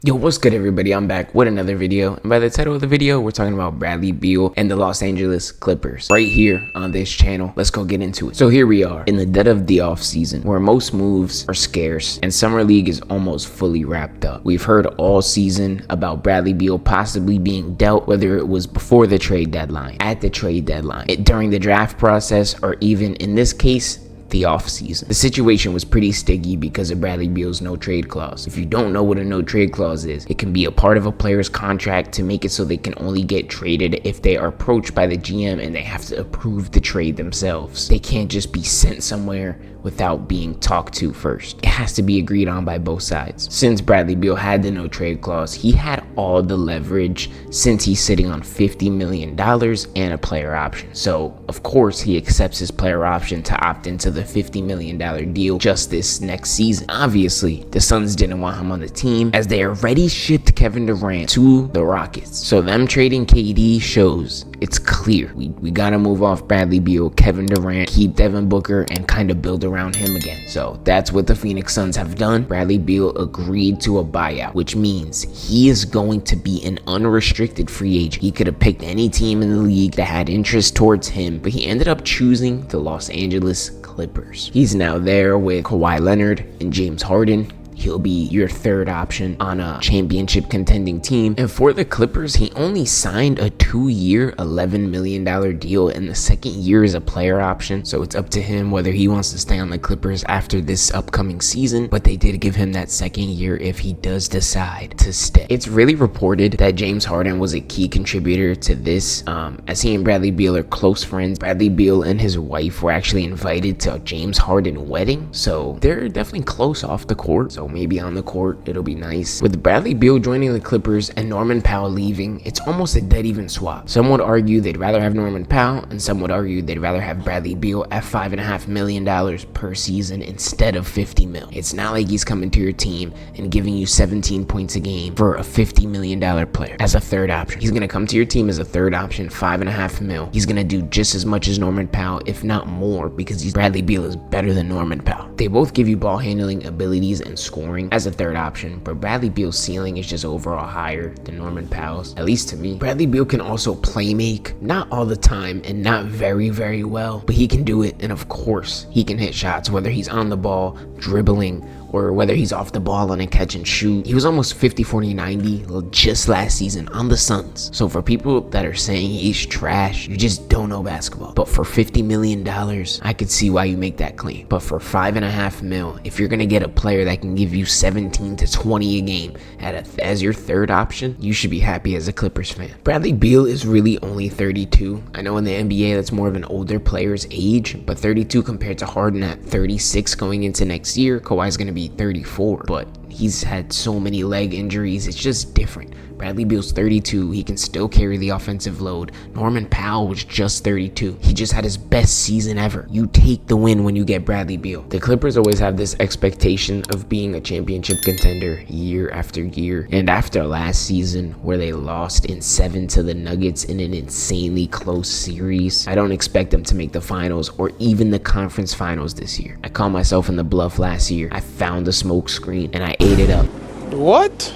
Yo, what's good everybody? I'm back with another video, and by the title of the video, we're talking about Bradley Beal and the Los Angeles Clippers right here on this channel. Let's go get into it. So here we are in the dead of the offseason, where most moves are scarce and summer league is almost fully wrapped up. We've heard all season about Bradley Beal possibly being dealt, whether it was before the trade deadline, at the trade deadline, during the draft process, or even in this case, the offseason. The situation was pretty sticky because of Bradley Beal's no trade clause. If you don't know what a no trade clause is, it can be a part of a player's contract to make it so they can only get traded if they are approached by the GM and they have to approve the trade themselves. They can't just be sent somewhere without being talked to first. It has to be agreed on by both sides. Since Bradley Beal had the no trade clause, he had all the leverage since he's sitting on $50 million and a player option. So of course he accepts his player option to opt into the $50 million deal just this next season. Obviously, the Suns didn't want him on the team as they already shipped Kevin Durant to the Rockets. So them trading KD shows it's clear. We gotta move off Bradley Beal, Kevin Durant, keep Devin Booker, and kind of build around him again. So that's what the Phoenix Suns have done. Bradley Beal agreed to a buyout, which means he is going to be an unrestricted free agent. He could have picked any team in the league that had interest towards him, but he ended up choosing the Los Angeles Clippers. He's now there with Kawhi Leonard and James Harden. He'll be your third option on a championship contending team. And for the Clippers, he only signed a 2-year, $11 million deal, and the second year is a player option. So it's up to him whether he wants to stay on the Clippers after this upcoming season. But they did give him that second year if he does decide to stay. It's really reported that James Harden was a key contributor to this, as he and Bradley Beal are close friends. Bradley Beal and his wife were actually invited to a James Harden wedding. So they're definitely close off the court. So maybe on the court it'll be nice. With Bradley Beal joining the Clippers and Norman Powell leaving, it's almost a dead even swap. Some would argue they'd rather have Norman Powell, and some would argue they'd rather have Bradley Beal at $5.5 million per season instead of $50 million. It's not like he's coming to your team and giving you 17 points a game for a $50 million player as a third option. He's gonna come to your team as a third option, $5.5 million. He's gonna do just as much as Norman Powell, if not more, because Bradley Beal is better than Norman Powell. They both give you ball handling abilities and scoring as a third option, but Bradley Beal's ceiling is just overall higher than Norman Powell's, at least to me. Bradley Beal can also play make, not all the time and not very well, but he can do it, and of course he can hit shots, whether he's on the ball, dribbling, or whether he's off the ball on a catch and shoot. He was almost 50-40-90 just last season on the Suns. So for people that are saying he's trash, you just don't know basketball. But for $50 million, I could see why you make that claim. But for $5.5 million, if you're gonna get a player that can give you 17 to 20 a game as your third option, you should be happy as a Clippers fan. Bradley Beal is really only 32. I know in the NBA that's more of an older player's age, but 32 compared to Harden at 36 going into next year. Kawhi's gonna be 34, but he's had so many leg injuries. It's just different. Bradley Beal's 32. He can still carry the offensive load. Norman Powell was just 32. He just had his best season ever. You take the win when you get Bradley Beal. The Clippers always have this expectation of being a championship contender year after year. And after last season, where they lost in 7 to the Nuggets in an insanely close series, I don't expect them to make the finals or even the conference finals this year. I called myself in the bluff last year. I found the smoke screen and I ate it up. What?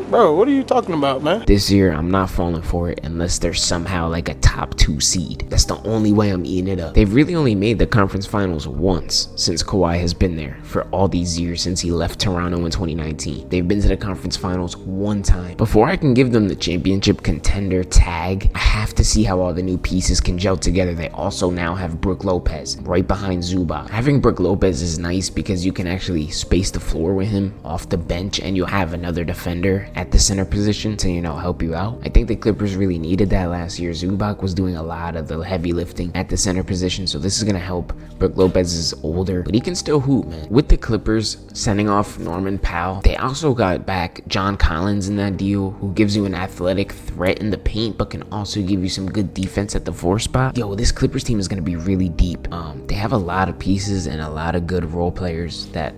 Bro, what are you talking about, man? This year, I'm not falling for it unless there's somehow like a top 2 seed. That's the only way I'm eating it up. They've really only made the conference finals once since Kawhi has been there for all these years since he left Toronto in 2019. They've been to the conference finals one time. Before I can give them the championship contender tag, I have to see how all the new pieces can gel together. They also now have Brook Lopez right behind Zubac. Having Brook Lopez is nice because you can actually space the floor with him off the bench, and you'll have another defender at the center position to, help you out. I think the Clippers really needed that last year. Zubac was doing a lot of the heavy lifting at the center position, so this is going to help. Brook Lopez is older, but he can still hoop, man. With the Clippers sending off Norman Powell, they also got back John Collins in that deal, who gives you an athletic threat in the paint, but can also give you some good defense at the 4 spot. Yo, this Clippers team is going to be really deep. They have a lot of pieces and a lot of good role players that,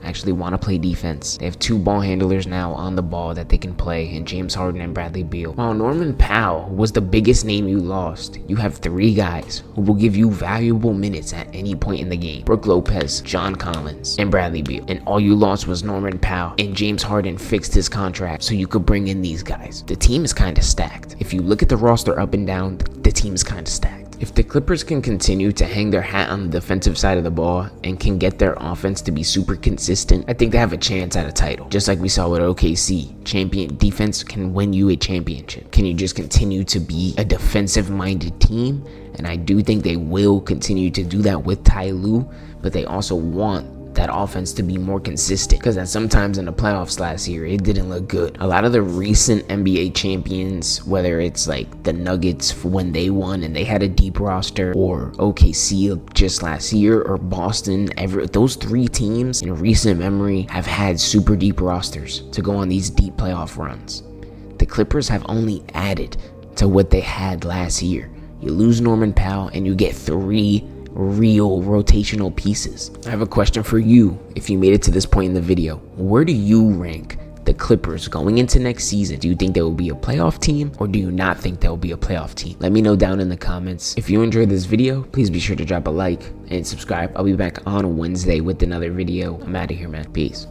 actually want to play defense. They have 2 ball handlers now on the ball. ball that they can play in James Harden and Bradley Beal. While Norman Powell was the biggest name you lost, you have 3 guys who will give you valuable minutes at any point in the game: Brook Lopez, John Collins, and Bradley Beal. And all you lost was Norman Powell, and James Harden fixed his contract so you could bring in these guys. The team is kind of stacked. If you look at the roster up and down, the team is kind of stacked. If the Clippers can continue to hang their hat on the defensive side of the ball and can get their offense to be super consistent, I think they have a chance at a title. Just like we saw with OKC, champion defense can win you a championship. Can you just continue to be a defensive-minded team? And I do think they will continue to do that with Ty Lue, but they also want that offense to be more consistent, because sometimes in the playoffs last year it didn't look good. A lot of the recent NBA champions, whether it's like the Nuggets when they won and they had a deep roster, or OKC just last year, or Boston, those 3 teams in recent memory have had super deep rosters to go on these deep playoff runs. The Clippers have only added to what they had last year. You lose Norman Powell and you get 3 real rotational pieces. I have a question for you. If you made it to this point in the video, where do you rank the Clippers going into next season? Do you think they will be a playoff team, or do you not think they'll be a playoff team? Let me know down in the comments. If you enjoyed this video, please be sure to drop a like and subscribe. I'll be back on Wednesday with another video. I'm out of here, man. Peace.